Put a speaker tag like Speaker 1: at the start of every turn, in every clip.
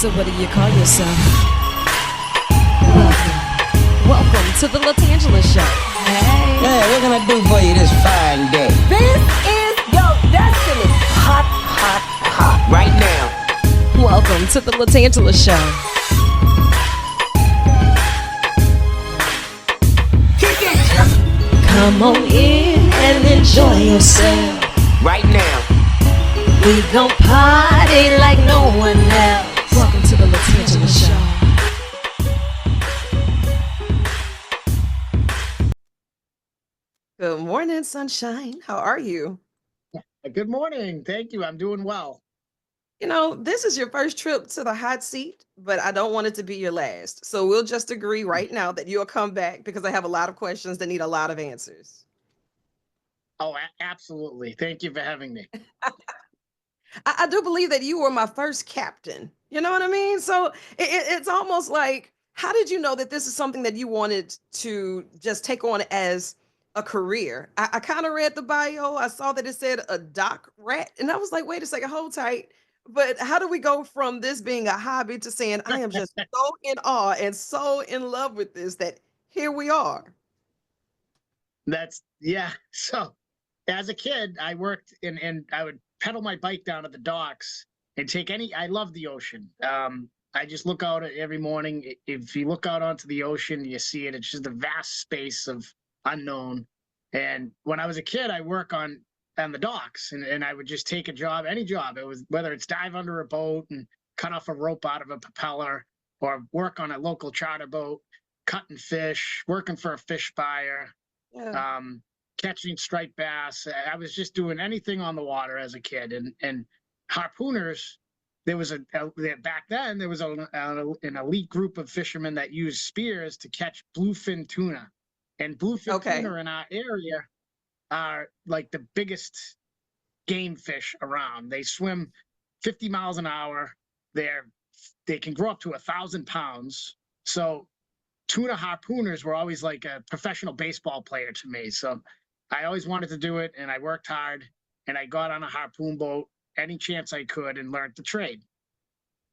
Speaker 1: So what do you call yourself? Welcome to the LaTangela Show. Hey.
Speaker 2: Hey, what can I do for you this fine day?
Speaker 3: This is your destiny. Hot, hot, hot.
Speaker 2: Right now.
Speaker 1: Welcome to the LaTangela Show. Come on in and enjoy yourself.
Speaker 2: Right now.
Speaker 1: We gon' party like no one else. Welcome to the LaTangela Show. Good morning, sunshine. How are you?
Speaker 4: Good morning. Thank you. I'm doing well.
Speaker 1: You know, this is your first trip to the hot seat, but I don't want it to be your last. So we'll just agree right now that you'll come back because I have a lot of questions that need a lot of answers.
Speaker 4: Oh, absolutely. Thank you for having me.
Speaker 1: I do believe that you were my first captain. You know what I mean? So it's almost like, how did you know that this is something that you wanted to just take on as a career? I kind of read the bio. I saw that it said a doc rat, and I was like, wait a second, hold tight. But how do we go from this being a hobby to saying, I am just so in awe and so in love with this that here we are?
Speaker 4: Yeah. So as a kid, I worked and I would pedal my bike down to the docks and I love the ocean. I just look out every morning. If you look out onto the ocean, you see it. It's just a vast space of unknown. And when I was a kid, I work on the docks and I would just take a job, any job. It was whether it's dive under a boat and cut off a rope out of a propeller or work on a local charter boat, cutting fish, working for a fish buyer,
Speaker 1: Yeah.
Speaker 4: catching striped bass. I was just doing anything on the water as a kid. And harpooners, there was back then there was an elite group of fishermen that used spears to catch bluefin tuna. And bluefin
Speaker 1: Okay.
Speaker 4: tuna in our area are like the biggest game fish around. They swim 50 miles an hour. They can grow up to 1,000 pounds. So tuna harpooners were always like a professional baseball player to me. So I always wanted to do it, and I worked hard, and I got on a harpoon boat any chance I could and learned the trade.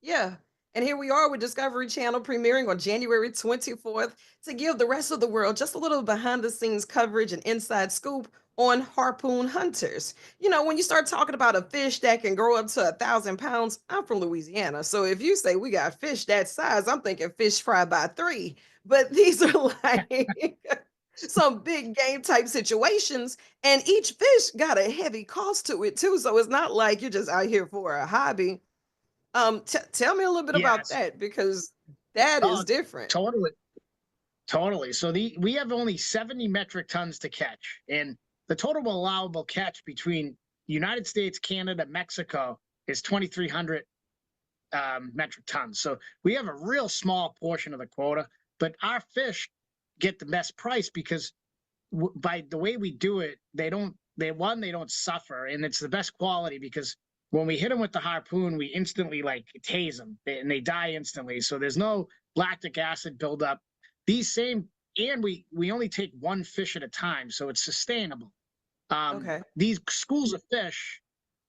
Speaker 1: Yeah. And here we are with Discovery Channel premiering on January 24th to give the rest of the world just a little behind the scenes coverage and inside scoop on harpoon hunters. You know, when you start talking about a fish that can grow up to 1,000 pounds, I'm from Louisiana. So if you say we got fish that size, I'm thinking fish fry by 3. But these are like some big game type situations. And each fish got a heavy cost to it too. So it's not like you're just out here for a hobby. Tell me a little bit about
Speaker 4: Yes.
Speaker 1: that because that
Speaker 4: Oh,
Speaker 1: is different.
Speaker 4: totally. So we have only 70 metric tons to catch, and the total allowable catch between United States, Canada, Mexico is 2,300 metric tons. So we have a real small portion of the quota, but our fish get the best price because by the way we do it, they don't suffer, and it's the best quality because when we hit them with the harpoon, we instantly like tase them and they die instantly. So there's no lactic acid buildup. And we only take one fish at a time, so it's sustainable.
Speaker 1: Okay.
Speaker 4: These schools of fish,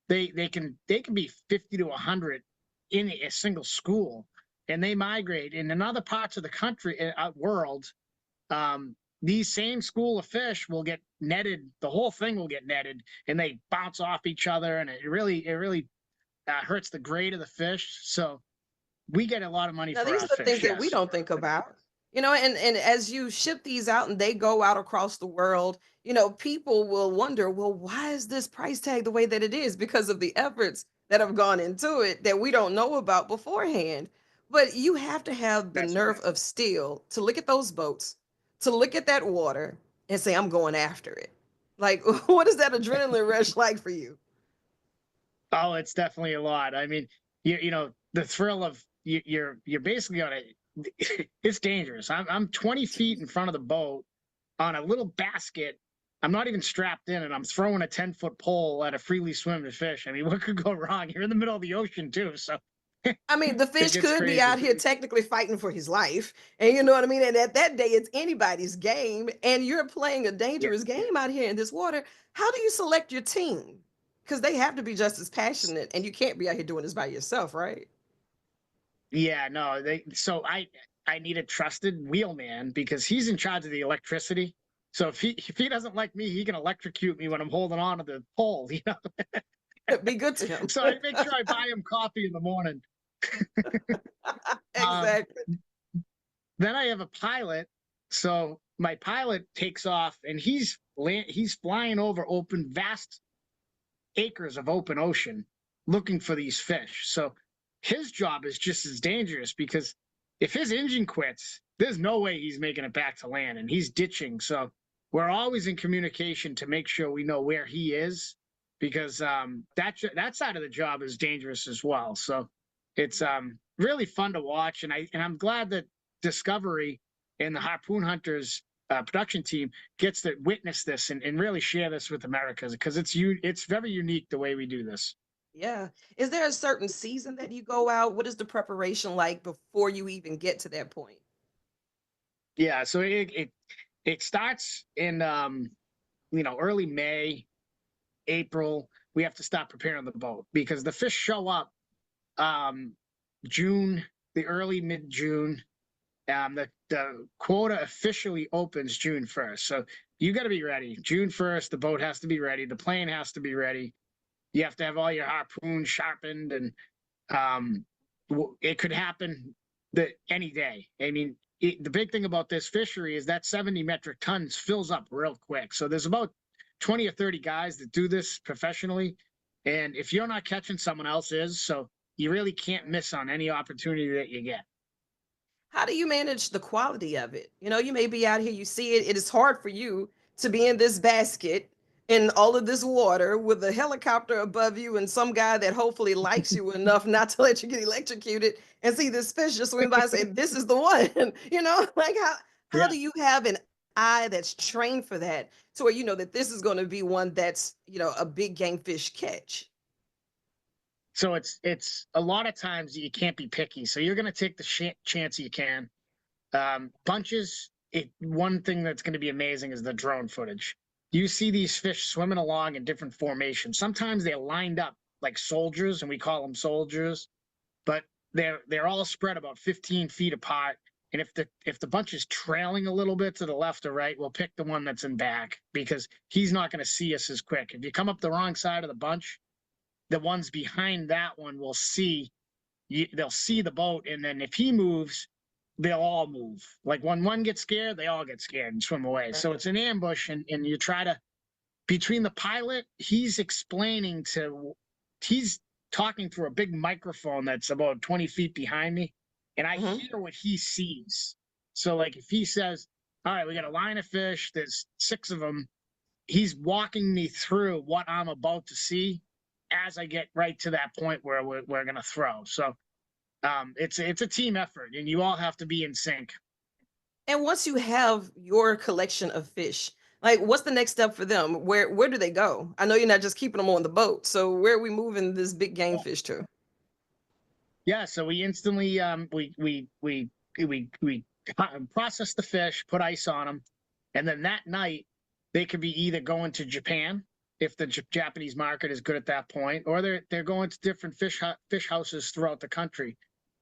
Speaker 4: they can be 50 to 100 in a single school, and they migrate in other parts of the country, world. These same school of fish will get netted. The whole thing will get netted, and they bounce off each other, and it really hurts the grade of the fish. So we get a lot of money
Speaker 1: Now
Speaker 4: for
Speaker 1: these
Speaker 4: our
Speaker 1: are the things
Speaker 4: fish.
Speaker 1: that we
Speaker 4: Yes.
Speaker 1: don't think about. You know, and as you ship these out and they go out across the world, you know, people will wonder, well, why is this price tag the way that it is? Because of the efforts that have gone into it that we don't know about beforehand. But you have to have the
Speaker 4: That's
Speaker 1: nerve
Speaker 4: right.
Speaker 1: of steel to look at those boats, to look at that water and say, I'm going after it. Like, what is that adrenaline rush like for you?
Speaker 4: Oh, it's definitely a lot. I mean, the thrill of you're basically on a it's dangerous. I'm 20 feet in front of the boat on a little basket. I'm not even strapped in, and I'm throwing a 10-foot pole at a freely swimming fish. I mean, what could go wrong? You're in the middle of the ocean too, so
Speaker 1: I mean, the
Speaker 4: it
Speaker 1: fish
Speaker 4: gets
Speaker 1: could be out
Speaker 4: crazy.
Speaker 1: here technically fighting for his life. And you know what I mean? And at that day, it's anybody's game. And you're playing a
Speaker 4: Yeah.
Speaker 1: dangerous game out here in this water. How do you select your team? Because they have to be just as passionate, and you can't be out here doing this by yourself, right?
Speaker 4: Yeah, no, I need a trusted wheelman because he's in charge of the electricity. So if he doesn't like me, he can electrocute me when I'm holding on to the pole, you know.
Speaker 1: Be good to him.
Speaker 4: So I make sure I buy him coffee in the morning. Um,
Speaker 1: Exactly.
Speaker 4: then I have a pilot. So my pilot takes off and he's flying over vast acres of open ocean looking for these fish. So his job is just as dangerous because if his engine quits, there's no way he's making it back to land and he's ditching. So we're always in communication to make sure we know where he is because that side of the job is dangerous as well. So it's really fun to watch, and I'm glad that Discovery and the Harpoon Hunters production team gets to witness this and really share this with America because it's very unique the way we do this.
Speaker 1: Yeah. Is there a certain season that you go out? What is the preparation like before you even get to that point?
Speaker 4: Yeah, so it starts in early May, April. We have to start preparing the boat because the fish show up um, June, the early mid June. The quota officially opens June 1st, so you got to be ready. June 1st, the boat has to be ready. The plane has to be ready. You have to have all your harpoons sharpened, and um, it could happen any day. I mean, the big thing about this fishery is that 70 metric tons fills up real quick. So there's about 20 or 30 guys that do this professionally. And if you're not catching, someone else is. So you really can't miss on any opportunity that you get.
Speaker 1: How do you manage the quality of it? You know, you may be out here, you see it, it is hard for you to be in this basket in all of this water with a helicopter above you and some guy that hopefully likes you enough not to let you get electrocuted and see this fish just swim by and say, this is the one. You know, like how
Speaker 4: Yeah.
Speaker 1: do you have an eye that's trained for that to where you know that this is going to be one that's, you know, a big game fish catch?
Speaker 4: So it's a lot of times you can't be picky. So you're going to take the chance you can. Bunches. One thing that's going to be amazing is the drone footage. You see these fish swimming along in different formations. Sometimes they're lined up like soldiers, and we call them soldiers, but they're all spread about 15 feet apart. And if the bunch is trailing a little bit to the left or right, we'll pick the one that's in back because he's not going to see us as quick. If you come up the wrong side of the bunch, the ones behind that one will see you, they'll see the boat, and then if he moves, they'll all move. Like when one gets scared, they all get scared and swim away. So it's an ambush, and you try to between the pilot, he's talking through a big microphone that's about 20 feet behind me, and I
Speaker 1: Mhm.
Speaker 4: hear what he sees. So like if he says, all right, we got a line of fish, there's 6 of them, he's walking me through what I'm about to see as I get right to that point where we're going to throw. So it's a team effort, and you all have to be in sync.
Speaker 1: And once you have your collection of fish, like what's the next step for them? Where do they go? I know you're not just keeping them on the boat. So where are we moving this big game fish to?
Speaker 4: Yeah, so we instantly we process the fish, put ice on them, and then that night they could be either going to Japan if the Japanese market is good at that point, or they're going to different fish houses throughout the country.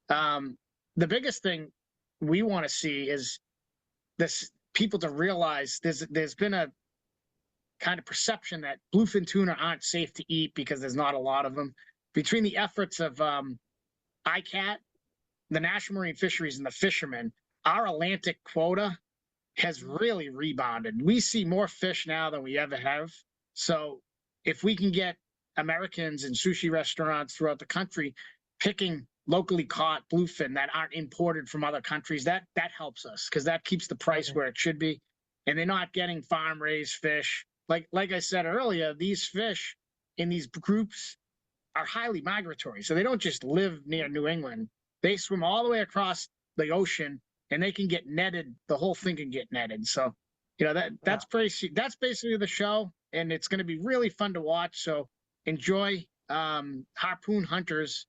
Speaker 4: Um, the biggest thing we want to see is this people to realize there's been a kind of perception that bluefin tuna aren't safe to eat because there's not a lot of them. Between the efforts of ICAT, the National Marine Fisheries, and the fishermen, our Atlantic quota has really rebounded. We see more fish now than we ever have. So if we can get Americans in sushi restaurants throughout the country picking locally caught bluefin that aren't imported from other countries, that helps us because that keeps the price where it should be. And they're not getting farm raised fish. Like I said earlier, these fish in these groups are highly migratory. So they don't just live near New England. They swim all the way across the ocean, and they can get netted. The whole thing can get netted. So, that's basically the show, and it's going to be really fun to watch. So enjoy Harpoon Hunters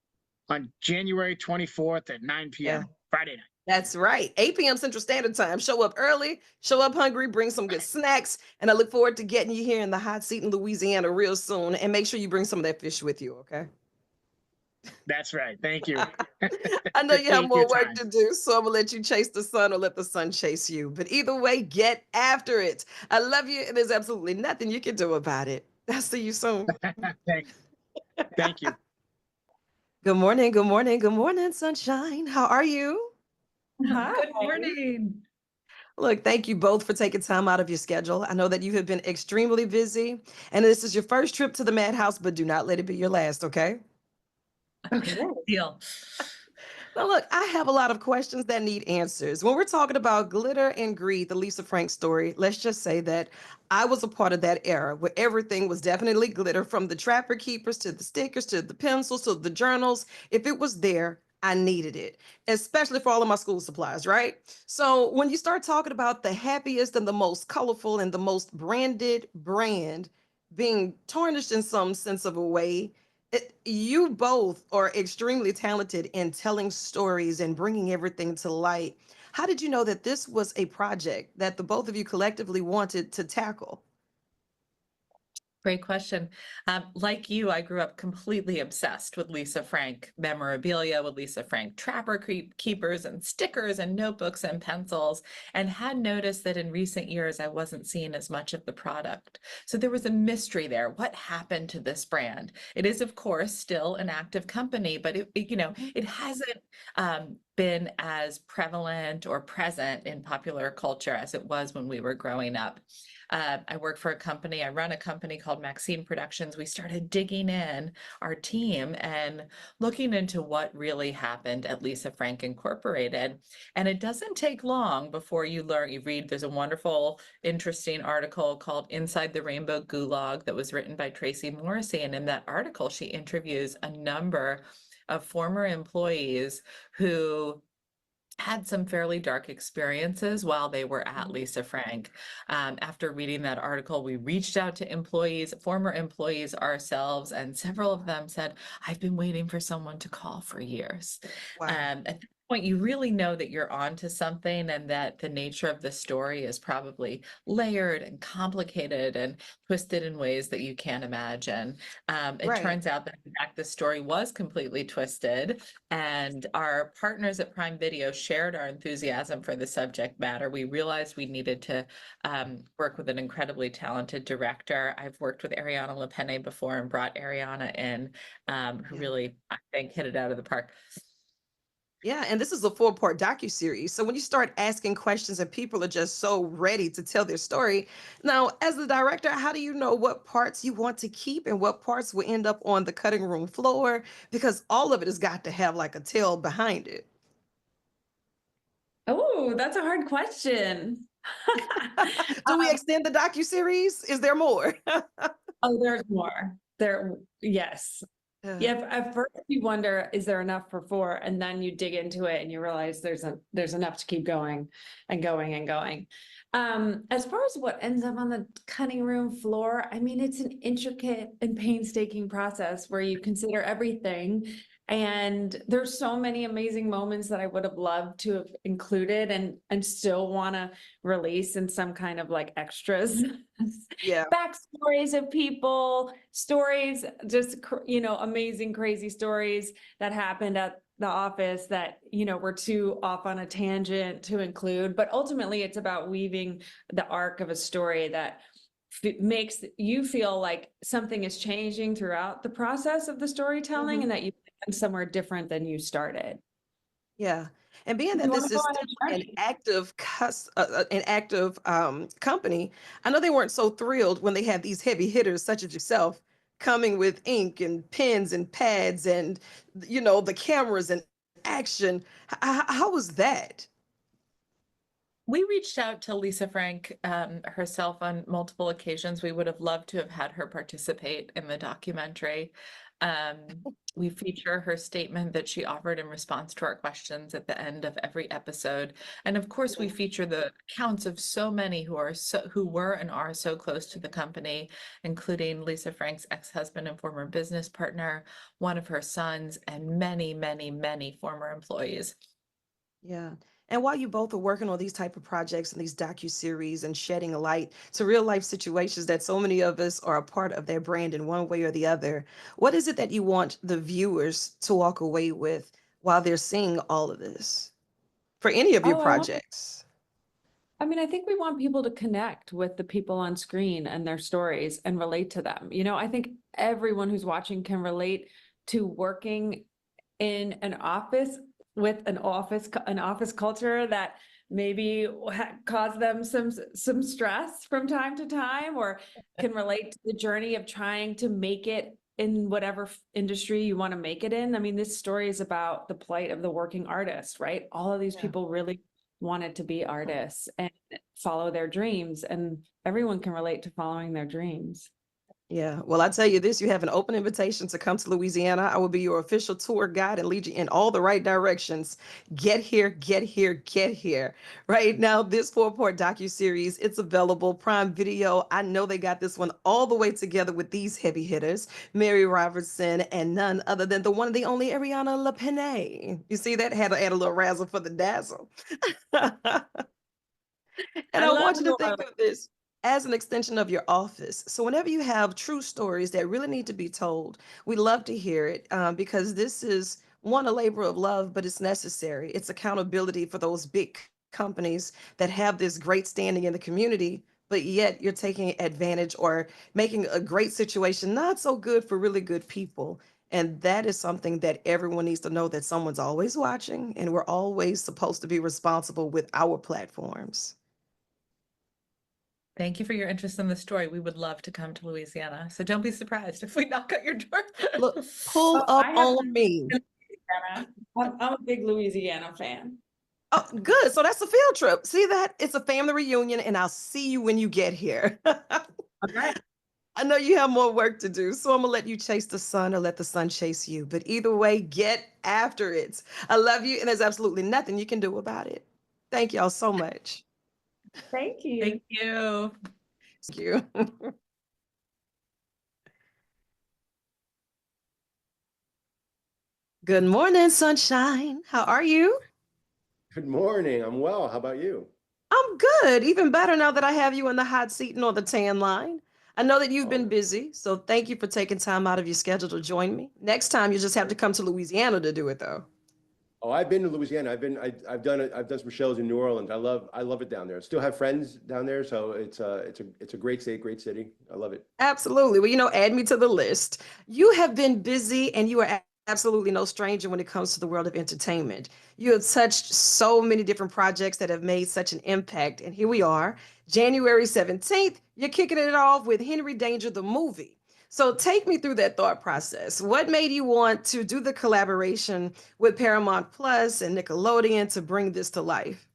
Speaker 4: on January 24th at 9
Speaker 1: Yeah,
Speaker 4: p.m. Friday night.
Speaker 1: that's right. 8 p.m. Central Standard Time. Show up early, show up hungry, bring some good snacks. And I look forward to getting you here in the hot seat in Louisiana real soon. And make sure you bring some of that fish with you, okay?
Speaker 4: That's right. Thank you.
Speaker 1: I know you have
Speaker 4: Appreciate your
Speaker 1: more work
Speaker 4: time.
Speaker 1: to do, so I'm gonna let you chase the sun or let the sun chase you. But either way, get after it. I love you, and there's absolutely nothing you can do about it. I'll see you soon.
Speaker 4: Thank, thank you.
Speaker 1: Good morning, good morning, good morning, sunshine. How are you?
Speaker 5: Hi.
Speaker 3: Good morning.
Speaker 1: Look, thank you both for taking time out of your schedule. I know that you have been extremely busy, and this is your first trip to the madhouse, but do not let it be your last, okay?
Speaker 3: Okay, deal.
Speaker 1: Now, look, I have a lot of questions that need answers. When we're talking about glitter and greed, the Lisa Frank story, let's just say that I was a part of that era where everything was definitely glitter, from the trapper keepers to the stickers to the pencils to the journals. If it was there, I needed it, especially for all of my school supplies, right? So when you start talking about the happiest and the most colorful and the most branded brand being tarnished in some sense of a way, you both are extremely talented in telling stories and bringing everything to light. How did you know that this was a project that the both of you collectively wanted to tackle?
Speaker 5: Great question. Like you, I grew up completely obsessed with Lisa Frank memorabilia, with Lisa Frank trapper keepers and stickers and notebooks and pencils, and had noticed that in recent years I wasn't seeing as much of the product. So there was a mystery there. What happened to this brand? It is, of course, still an active company, but it hasn't been as prevalent or present in popular culture as it was when we were growing up. I work for a company, I run a company called Maxine Productions. We started digging in our team and looking into what really happened at Lisa Frank Incorporated. And it doesn't take long before you learn, you read, there's a wonderful, interesting article called Inside the Rainbow Gulag that was written by Tracy Morrissey. And in that article, she interviews a number of former employees who had some fairly dark experiences while they were at Lisa Frank. After reading that article, we reached out to employees, former employees ourselves, and several of them said, I've been waiting for someone to call for years.
Speaker 1: Wow.
Speaker 5: At that point, you really know that you're onto something and that the nature of the story is probably layered and complicated and twisted in ways that you can't imagine. It
Speaker 1: Right.
Speaker 5: turns out that, in fact, the story was completely twisted, and our partners at Prime Video shared our enthusiasm for the subject matter. We realized we needed to work with an incredibly talented director. I've worked with Ariana LaPenne before and brought Ariana in, who
Speaker 1: Yeah.
Speaker 5: really, I think, hit it out of the park.
Speaker 1: Yeah, and this is a four-part docu-series. So when you start asking questions and people are just so ready to tell their story, now as the director, how do you know what parts you want to keep and what parts will end up on the cutting room floor? Because all of it has got to have like a tale behind it.
Speaker 3: Oh, that's a hard question.
Speaker 1: Do we
Speaker 3: Um,
Speaker 1: extend the docu-series? Is there more?
Speaker 3: oh, there's more. Yes.
Speaker 1: Uh,
Speaker 3: Yeah, at first you wonder, is there enough for four? And then you dig into it and you realize there's enough to keep going and going and going. As far as what ends up on the cutting room floor, I mean, it's an intricate and painstaking process where you consider everything. And there's so many amazing moments that I would have loved to have included and still want to release in some kind of like extras.
Speaker 1: yeah,
Speaker 3: Backstories of people, stories, just, amazing, crazy stories that happened at the office that, were too off on a tangent to include. But ultimately, it's about weaving the arc of a story that makes you feel like something is changing throughout the process of the storytelling
Speaker 1: mhm,
Speaker 3: and that you end somewhere different than you started.
Speaker 1: yeah. And being
Speaker 3: If
Speaker 1: that
Speaker 3: you want
Speaker 1: this
Speaker 3: to go
Speaker 1: is
Speaker 3: on
Speaker 1: still
Speaker 3: a
Speaker 1: an
Speaker 3: journey.
Speaker 1: active company, I know they weren't so thrilled when they had these heavy hitters such as yourself coming with ink and pens and pads and the cameras and action. How was that?
Speaker 5: We reached out to Lisa Frank herself on multiple occasions. We would have loved to have had her participate in the documentary. We feature her statement that she offered in response to our questions at the end of every episode. And of course, we
Speaker 1: Yeah,
Speaker 5: feature the accounts of so many who were and are so close to the company, including Lisa Frank's ex-husband and former business partner, one of her sons, and many, many, many former employees.
Speaker 1: yeah. And while you both are working on these type of projects and these docu-series and shedding a light to real life situations that so many of us are a part of their brand in one way or the other, what is it that you want the viewers to walk away with while they're seeing all of this for any of your
Speaker 3: Oh,
Speaker 1: projects?
Speaker 3: I mean, I think we want people to connect with the people on screen and their stories and relate to them. I think everyone who's watching can relate to working in an office with an office culture that maybe caused them some stress from time to time, or can relate to the journey of trying to make it in whatever industry you want to make it in. I mean, this story is about the plight of the working artist, right? All of these
Speaker 1: Yeah.
Speaker 3: people really wanted to be artists and follow their dreams, and everyone can relate to following their dreams.
Speaker 1: Yeah. Well, I tell you this, you have an open invitation to come to Louisiana. I will be your official tour guide and lead you in all the right directions. Get here, get here, get here. Right now, this 4-part docu-series, it's available Prime Video. I know they got this one all the way together with these heavy hitters, Mary Robertson and none other than the one and the only Ariana LaPenay. You see that? Had to add a little razzle for the dazzle. And
Speaker 3: I
Speaker 1: I
Speaker 3: love
Speaker 1: want you to
Speaker 3: New
Speaker 1: think
Speaker 3: Orleans.
Speaker 1: of this as an extension of your office. So whenever you have true stories that really need to be told, we love to hear it because this is one, a labor of love, but it's necessary. It's accountability for those big companies that have this great standing in the community, but yet you're taking advantage or making a great situation not so good for really good people. And that is something that everyone needs to know, that someone's always watching and we're always supposed to be responsible with our platforms.
Speaker 5: Thank you for your interest in the story. We would love to come to Louisiana. So don't be surprised if we knock at your door.
Speaker 1: Look, pull
Speaker 3: Oh,
Speaker 1: up
Speaker 3: I have
Speaker 1: on me.
Speaker 3: Louisiana. I'm a big Louisiana fan.
Speaker 1: Oh, good. So that's a field trip. See that? It's a family reunion, and I'll see you when you get here.
Speaker 3: All right.
Speaker 1: I know you have more work to do, so I'm gonna let you chase the sun or let the sun chase you. But either way, get after it. I love you, and there's absolutely nothing you can do about it. Thank y'all so much.
Speaker 3: Thank you.
Speaker 5: Thank you.
Speaker 1: Thank you. Good morning, sunshine. How are you?
Speaker 6: Good morning. I'm well. How about you?
Speaker 1: I'm good. Even better now that I have you in the hot seat and on the tan line. I know that you've been
Speaker 6: Oh,
Speaker 1: busy, so thank you for taking time out of your schedule to join me. Next time, you just have to come to Louisiana to do it, though.
Speaker 6: oh, I've been to Louisiana. I've done it. I've done some shows in New Orleans. I love it down there. Still have friends down there, so it's a great state, great city. I love it.
Speaker 1: Absolutely. Well, add me to the list. You have been busy and you are absolutely no stranger when it comes to the world of entertainment. You have touched so many different projects that have made such an impact. And here we are, January 17th, you're kicking it off with Henry Danger, the movie. So take me through that thought process. What made you want to do the collaboration with Paramount Plus and Nickelodeon to bring this to life?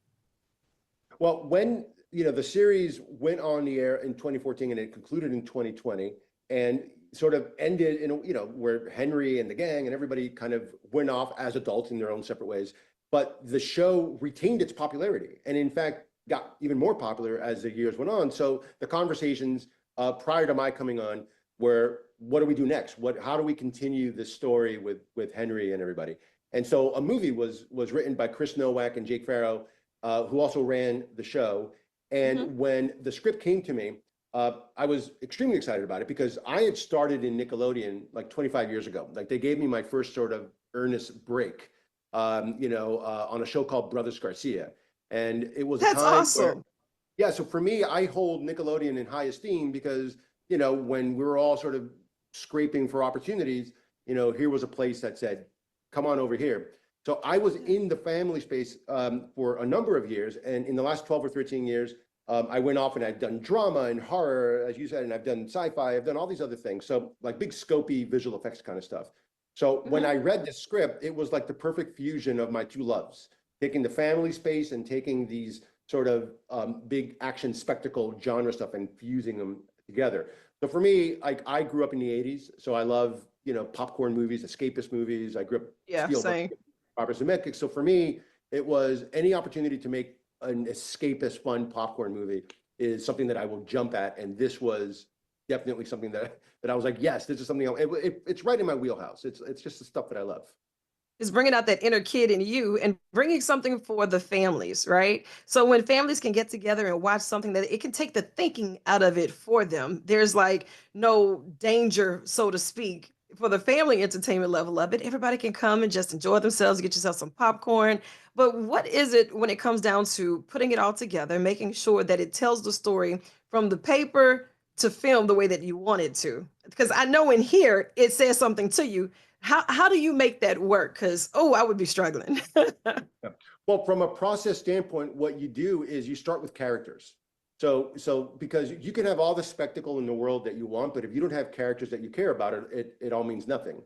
Speaker 6: Well, when the series went on the air in 2014 and it concluded in 2020 and sort of ended in where Henry and the gang and everybody kind of went off as adults in their own separate ways, but the show retained its popularity and in fact got even more popular as the years went on. So the conversations prior to my coming on were, what do we do next? How do we continue this story with Henry and everybody? And so a movie was written by Chris Nowak and Jake Farrow, who also ran the show. And when the script came to me, I was extremely excited about it because I had started in Nickelodeon like 25 years ago. Like they gave me my first sort of earnest break, on a show called Brothers Garcia. And it was a
Speaker 1: That's
Speaker 6: time where,
Speaker 1: awesome.
Speaker 6: yeah, so for me, I hold Nickelodeon in high esteem because, when we were all sort of scraping for opportunities, here was a place that said, come on over here. So I was in the family space for a number of years. And in the last 12 or 13 years, I went off and I've done drama and horror, as you said, and I've done sci-fi, I've done all these other things. So like big scopy visual effects kind of stuff. So when I read this script, it was like the perfect fusion of my two loves, taking the family space and taking these sort of big action spectacle genre stuff and fusing them together. So for me, like I grew up in the 80s. So I love, popcorn movies, escapist movies. I grew up
Speaker 1: Yeah,
Speaker 6: Spielberg,
Speaker 1: same.
Speaker 6: Robert Zemeckis. So for me, it was any opportunity to make an escapist, fun popcorn movie is something that I will jump at. And this was definitely something that I was like, yes, this is something it's right in my wheelhouse. It's just the stuff that I love.
Speaker 1: is bringing out that inner kid in you and bringing something for the families, right? So when families can get together and watch something that it can take the thinking out of it for them, there's like no danger, so to speak. For the family entertainment level of it, everybody can come and just enjoy themselves, get yourself some popcorn. But what is it when it comes down to putting it all together, making sure that it tells the story from the paper to film the way that you want it to? Because I know in here it says something to you. How do you make that work? Because I would be struggling.
Speaker 6: Yeah. Well, from a process standpoint, what you do is you start with characters. So because you can have all the spectacle in the world that you want, but if you don't have characters that you care about, it all means nothing.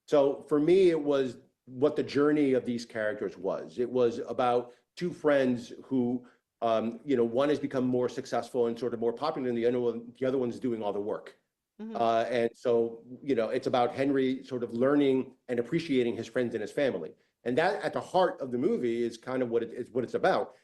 Speaker 6: So for me, it was what the journey of these characters was. It was about two friends who, one has become more successful and sort of more popular than the other one's doing all the work.
Speaker 1: Mhm.
Speaker 6: And so, it's about Henry sort of learning and appreciating his friends and his family. And that at the heart of the movie is kind of what it's about.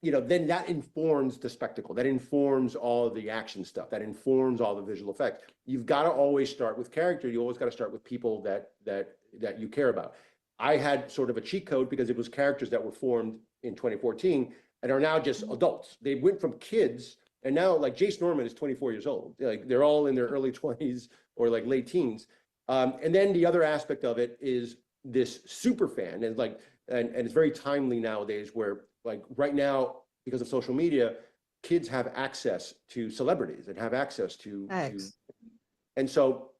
Speaker 6: Then that informs the spectacle, that informs all of the action stuff, that informs all the visual effects. You've got to always start with character. You always got to start with people that you care about. I had sort of a cheat code because it was characters that were formed in 2014 and are now just adults. They went from kids, and now like Jace Norman is 24 years old. Like they're all in their early 20s or like late teens. And then the other aspect of it is this super fan, and it's very timely nowadays where like right now, because of social media, kids have access to celebrities and have access to,
Speaker 1: Thanks.
Speaker 6: and so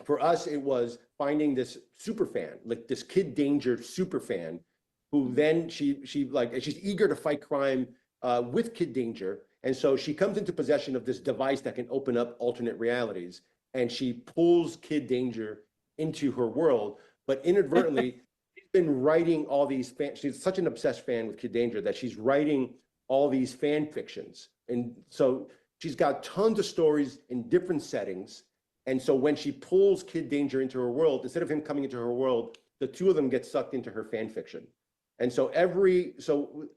Speaker 6: for us, it was finding this super fan, like this Kid Danger super fan, who then she's eager to fight crime with Kid Danger. And so she comes into possession of this device that can open up alternate realities. And she pulls Kid Danger into her world, but inadvertently, she's been writing all these she's such an obsessed fan with Kid Danger that she's writing all these fan fictions. And so she's got tons of stories in different settings. And so when she pulls Kid Danger into her world, instead of him coming into her world, the two of them get sucked into her fan fiction. And so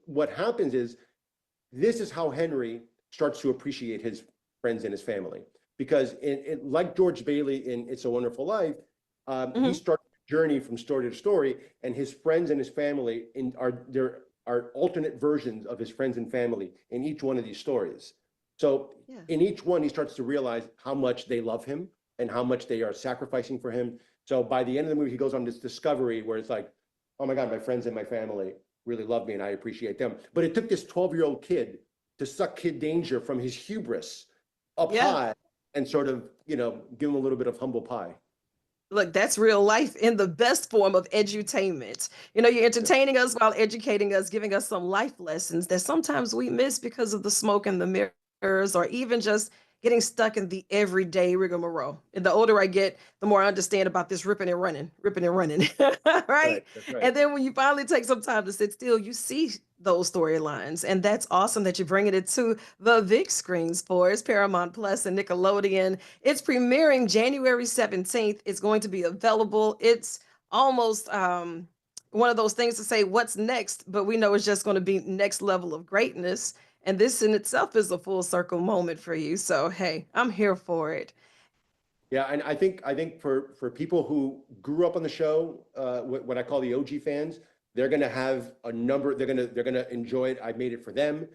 Speaker 6: what happens is, this is how Henry starts to appreciate his friends and his family. Because like George Bailey in It's a Wonderful Life, he starts the journey from story to story, and his friends and his family are alternate versions of his friends and family in each one of these stories. So in each one, he starts to realize how much they love him and how much they are sacrificing for him. So by the end of the movie, he goes on this discovery where it's like, oh my God, my friends and my family really love me and I appreciate them. But it took this 12-year-old kid to suck Kid Danger from his hubris up high and sort of, give him a little bit of humble pie.
Speaker 1: Look, that's real life in the best form of edutainment. You're entertaining us while educating us, giving us some life lessons that sometimes we miss because of the smoke and the mirrors, or even just getting stuck in the everyday rigmarole. And the older I get, the more I understand about this ripping and running, right?
Speaker 6: That's right.
Speaker 1: And then when you finally take some time to sit still, you see those storylines. And that's awesome that you're bringing it to the big screens for us, Paramount Plus and Nickelodeon. It's premiering January 17th. It's going to be available. It's almost one of those things to say, what's next? But we know it's just going to be next level of greatness. And this in itself is a full circle moment for you. So, hey, I'm here for it.
Speaker 6: Yeah, and I think for people who grew up on the show, what I call the OG fans, they're going to have a number. They're going to enjoy it. I made it for them.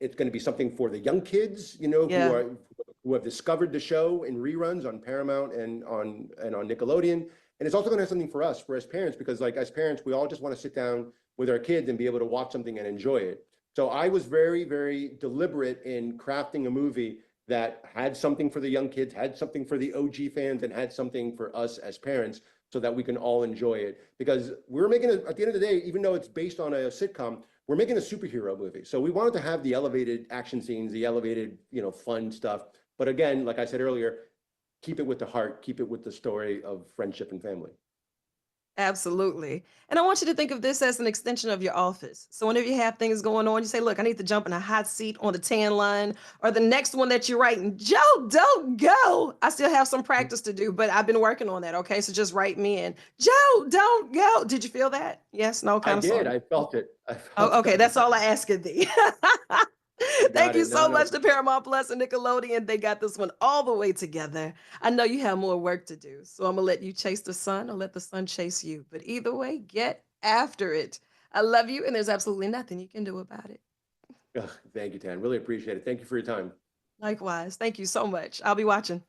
Speaker 6: It's going to be something for the young kids, who have discovered the show in reruns on Paramount and on Nickelodeon. And it's also going to have something for us, as parents, because like as parents, we all just want to sit down with our kids and be able to watch something and enjoy it. So I was very, very deliberate in crafting a movie that had something for the young kids, had something for the OG fans, and had something for us as parents so that we can all enjoy it. Because we're making it, at the end of the day, even though it's based on a sitcom, we're making a superhero movie. So we wanted to have the elevated action scenes, the elevated, fun stuff. But again, like I said earlier, keep it with the heart, keep it with the story of friendship and family.
Speaker 1: Absolutely. And I want you to think of this as an extension of your office. So whenever you have things going on, you say, look, I need to jump in a hot seat on the tan line, or the next one that you're writing, Joe, don't go. I still have some practice to do, but I've been working on that. Okay. So just write me in. Joe, don't go. Did you feel that? Yes, no, kind
Speaker 6: I
Speaker 1: of
Speaker 6: did.
Speaker 1: sort of.
Speaker 6: I felt it.
Speaker 1: Oh, okay. That's all I ask of thee.
Speaker 6: You
Speaker 1: Thank
Speaker 6: got
Speaker 1: you
Speaker 6: it. No,
Speaker 1: so
Speaker 6: no.
Speaker 1: much to Paramount Plus and Nickelodeon. They got this one all the way together. I know you have more work to do, so I'm gonna let you chase the sun or let the sun chase you. But either way, get after it. I love you, and there's absolutely nothing you can do about it.
Speaker 6: Ugh, thank you, Tan. Really appreciate it. Thank you for your time.
Speaker 1: Likewise, thank you so much. I'll be watching.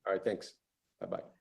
Speaker 6: All right, thanks. Bye-bye.